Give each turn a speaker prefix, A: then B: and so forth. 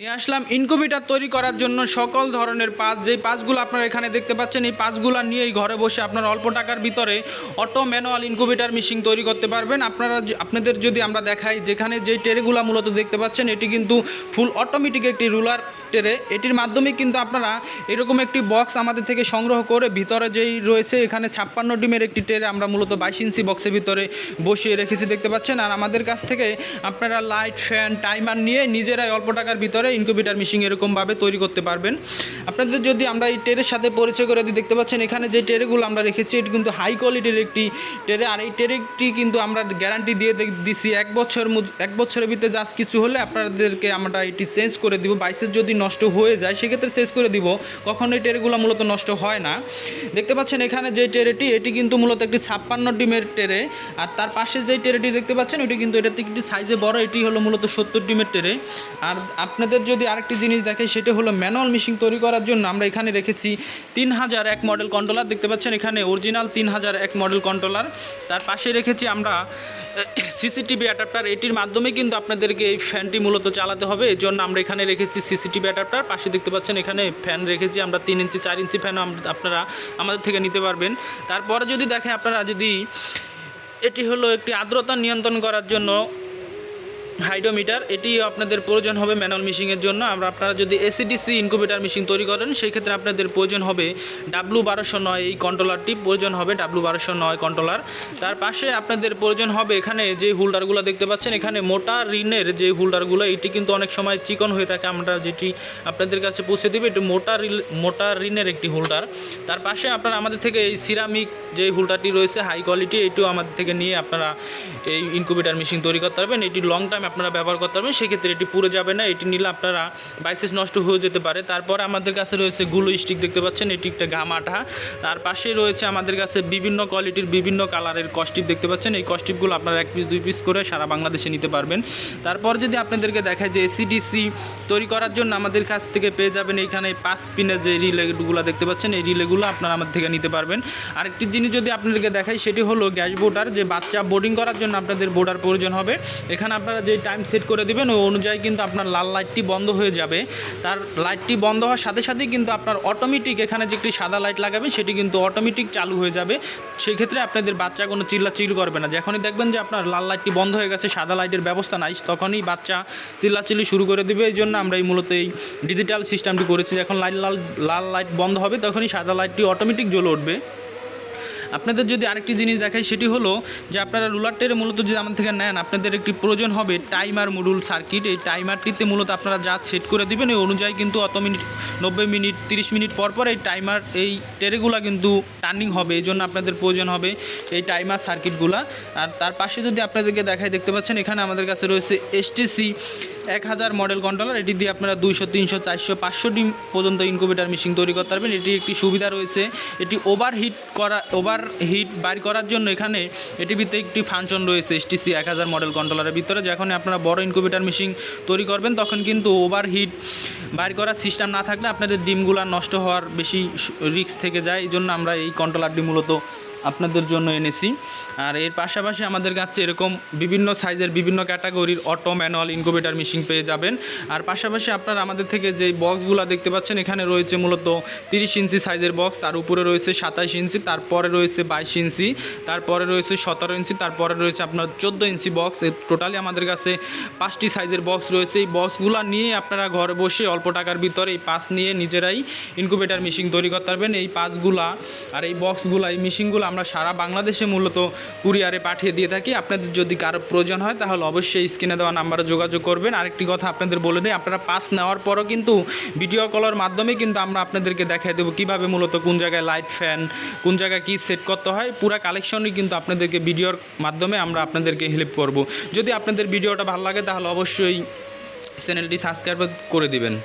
A: নিয়ে আসলাম ইনকিউবেটর তৈরি করার জন্য সকল ধরনের পাঁচ, যেই পাঁচগুলো আপনারা এখানে দেখতে পাচ্ছেন, এই পাঁচগুলো নিয়েই ঘরে বসে আপনারা অল্প টাকার ভিতরে অটো ম্যানুয়াল ইনকিউবেটর মেশিন তৈরি করতে পারবেন। আপনাদের যদি আমরা দেখাই, যেখানে যেই ট্রেগুলো মূলত দেখতে পাচ্ছেন, এটি কিন্তু ফুল অটোমেটিক একটি রুলার ট্রে। এটির মাধ্যমে কিন্তু আপনারা এরকম একটি বক্স আমাদের থেকে সংগ্রহ করে ভিতরে যেই রয়েছে, এখানে 56 ডিমের একটি ট্রে আমরা মূলত 22 ইঞ্চি বক্সের ভিতরে বসিয়ে রেখেছি দেখতে পাচ্ছেন। আর আমাদের কাছ থেকে আপনারা লাইট, ফ্যান, টাইমার নিয়ে নিজেরাই অল্প টাকার ভিতরে ইনকিউবেটর মেশিন এরকমভাবে তৈরি করতে পারবেন। আপনাদের যদি আমরা এই ট্রের সাথে পরিচয় করে দিই, দেখতে পাচ্ছেন এখানে যে ট্রেগুলো আমরা রেখেছি, এটি কিন্তু হাই কোয়ালিটির একটি ট্রে। আর এই ট্রেটি কিন্তু আমরা গ্যারান্টি দিয়ে দিছি এক বছরের ভিতরে জাস্ট কিছু হলে আপনাদেরকে আমরা এটি চেঞ্জ করে দিব। বাইসের যদি নষ্ট হয়ে যায় সেক্ষেত্রে চেঞ্জ করে দিব, কখনো এই ট্রেগুলো মূলত নষ্ট হয় না। দেখতে পাচ্ছেন এখানে যে ট্রেটি, এটি কিন্তু মূলত একটি 56 ডিমের ট্রে। আর তার পাশে যে ট্রেটি দেখতে পাচ্ছেন, ওটি কিন্তু এটা একটি সাইজে বড়, এটি হলো মূলত 70 ডিমের ট্রে। আর আপনাদের যদি আরেকটি জিনিস দেখে, সেটা হলো ম্যানুয়াল মেশিন তৈরি করার জন্য আমরা এখানে রেখেছি 3001 মডেল কন্ট্রোলার। দেখতে পাচ্ছেন এখানে অরিজিনাল 3001 মডেল কন্ট্রোলার। তার পাশে রেখেছি আমরা সিসিটিভি অ্যাডাপ্টার। এটির মাধ্যমে কিন্তু আপনাদেরকে এই ফ্যানটি মূলত চালাতে হবে, এই জন্য আমরা এখানে রেখেছি সিসিটিভি অ্যাডাপ্টার। পাশে দেখতে পাচ্ছেন এখানে ফ্যান রেখেছি আমরা 3 ইঞ্চি 4 ইঞ্চি ফ্যানও আপনারা আমাদের থেকে নিতে পারবেন। তারপরে যদি দেখেন আপনারা, যদি এটি হলো একটি আর্দ্রতা নিয়ন্ত্রণ করার জন্য হাইড্রোমিটার, এটি আপনাদের প্রয়োজন হবে ম্যানুয়াল মেশিনের জন্য। আপনারা যদি এসিডিসি ইনকিউবেটর মেশিন তৈরি করেন, সেই ক্ষেত্রে আপনাদের প্রয়োজন হবে W1209 এই কন্ট্রোলারটি প্রয়োজন হবে, W1209 কন্ট্রোলার। তার পাশে আপনাদের প্রয়োজন হবে এখানে যে হোল্ডারগুলো দেখতে পাচ্ছেন, এখানে মোটা রিনের যে হোল্ডারগুলো, এটি কিন্তু অনেক সময় চিকন হয়ে থাকে, আমরা যেটি আপনাদের কাছে পৌঁছে দেবে, এটি মোটা রিনের একটি হোল্ডার। তার পাশে আপনারা আমাদের থেকে এই সিরামিক যে হোল্ডারটি রয়েছে হাই কোয়ালিটি, এটিও আমাদের থেকে নিয়ে আপনারা এই ইনকিউবেটর মেশিন তৈরি করতে পারবেন। এটি লং টাইম আপনারা ব্যবহার করতে পারবেন, সেক্ষেত্রে এটি পুড়ে যাবে না। এটি নিলে আপনারা বাইসেস নষ্ট হয়ে যেতে পারে। তারপরে আমাদের কাছে রয়েছে গুলো স্টিক, দেখতে পাচ্ছেন এটি একটা ঘাম আঠা। তার পাশে রয়েছে আমাদের কাছে বিভিন্ন কোয়ালিটির বিভিন্ন কালারের কস্টিপ দেখতে পাচ্ছেন। এই কস্টিপগুলো আপনারা 1 পিস 2 পিস করে সারা বাংলাদেশে নিতে পারবেন। তারপর যদি আপনাদেরকে দেখায় যে এসিডিসি তৈরি করার জন্য আমাদের কাছ থেকে পেয়ে যাবেন এইখানে 5 পিনের যে রিলেগুলো দেখতে পাচ্ছেন, এই রিলেগুলো আপনারা আমাদের থেকে নিতে পারবেন। আরেকটি জিনিস যদি আপনাদেরকে দেখাই, সেটি হলো গ্যাস বোর্ডার। যে বাচ্চা বোর্ডিং করার জন্য আপনাদের বোর্ডার প্রয়োজন হবে। এখানে আপনারা যে টাইম সেট করে দিবেন, ওই অনুযায়ী কিন্তু আপনার লাল লাইটটি বন্ধ হয়ে যাবে। তার লাইটটি বন্ধ হওয়ার সাথে সাথেই কিন্তু আপনার অটোমেটিক এখানে যে একটি সাদা লাইট লাগাবে, সেটি কিন্তু অটোমেটিক চালু হয়ে যাবে। সেই ক্ষেত্রে আপনাদের বাচ্চা কোনো চিল্লাচিল্লি করবে না। যখনই দেখবেন যে আপনার লাল লাইটটি বন্ধ হয়ে গেছে, সাদা লাইটের ব্যবস্থা নাই, তখনই বাচ্চা চিল্লাচিল্লি শুরু করে দেবে। এই জন্য আমরা এই মূলত এই ডিজিটাল সিস্টেমটি করেছি। যখন লাল লাইট বন্ধ হবে, তখনই সাদা লাইটটি অটোমেটিক জ্বলে উঠবে। আপনাদের যদি আরেকটি জিনিস দেখাই, সেটি হলো যে আপনারা রুলার ট্রে মূলত যদি আমাদের থেকে নেন, আপনাদের একটি প্রয়োজন হবে টাইমার মডুল সার্কিট। এই টাইমারটিতে মূলত আপনারা যা সেট করে দিবেন, এই অনুযায়ী কিন্তু অত মিনিট 90 মিনিট 30 মিনিট পর পর এই টাইমার এই ট্রেগুলো কিন্তু টার্নিং হবে। এই জন্য আপনাদের প্রয়োজন হবে এই টাইমার সার্কিটগুলা। আর তার পাশে যদি আপনাদেরকে দেখাই, দেখতে পাচ্ছেন এখানে আমাদের কাছে রয়েছে STC 1000 মডেল কন্ট্রোলার। এটি দিয়ে আপনারা 200 300 400 500 ডিম পর্যন্ত ইনকিউবেটর মেশিন তৈরি করতে পারবেন। এটি একটি সুবিধা রয়েছে, এটি ওভারহিট বাইর করার জন্য এখানে এটির ভিতরে একটি ফাংশন রয়েছে STC 1000 মডেল কন্ট্রোলারের ভিতরে। যখন আপনারা বড় ইনকিউবেটর মেশিন তৈরি করবেন, তখন কিন্তু ওভারহিট বাইর করার সিস্টেম না থাকলে আপনাদের ডিমগুলো নষ্ট হওয়ার বেশি রিস্ক থেকে যায়। এই জন্য আমরা এই কন্ট্রোলারটি মূলত আপনাদের জন্য এনেছি। আর এর পাশাপাশি আমাদের কাছে এরকম বিভিন্ন সাইজের বিভিন্ন ক্যাটাগরির অটো ম্যানুয়াল ইনকিউবেটর মেশিন পেয়ে যাবেন। আর পাশাপাশি আপনারা আমাদের থেকে যে বক্সগুলো দেখতে পাচ্ছেন, এখানে রয়েছে মূলত 30 ইঞ্চি সাইজের বক্স, তার উপরে রয়েছে 27 ইঞ্চি, তারপরে রয়েছে 22 ইঞ্চি, তারপরে রয়েছে 17 ইঞ্চি, তারপরে রয়েছে আপনার 14 ইঞ্চি বক্স। টোটালি আমাদের কাছে 5টি সাইজের বক্স রয়েছে। এই বক্সগুলো নিয়ে আপনারা ঘরে বসে অল্প টাকার ভিতরে এই পাস নিয়ে নিজেরাই ইনকিউবেটর মেশিন তৈরি করতে পারবেন। এই পাসগুলা আর এই বক্সগুলা, এই মেশিনগুলো আমরা সারা বাংলাদেশে মূলত কুরিয়ারে পাঠিয়ে দিয়ে থাকি। আপনাদের যদি কারো প্রয়োজন হয়, তাহলে অবশ্যই স্ক্রিনে দেওয়া নাম্বারে যোগাযোগ করবেন। আরেকটি কথা আপনাদের বলে দিই, আপনারা পাস নেওয়ার পরও কিন্তু ভিডিও কলের মাধ্যমে কিন্তু আমরা আপনাদেরকে দেখিয়ে দেবো কীভাবে মূলত কোন জায়গায় লাইট, ফ্যান, কোন জায়গায় কী সেট করতে হয়, পুরো কালেকশনই কিন্তু আপনাদেরকে ভিডিওর মাধ্যমে আমরা আপনাদেরকে হেল্প করব। যদি আপনাদের ভিডিওটা ভালো লাগে, তাহলে অবশ্যই চ্যানেলটি সাবস্ক্রাইব করে দিবেন।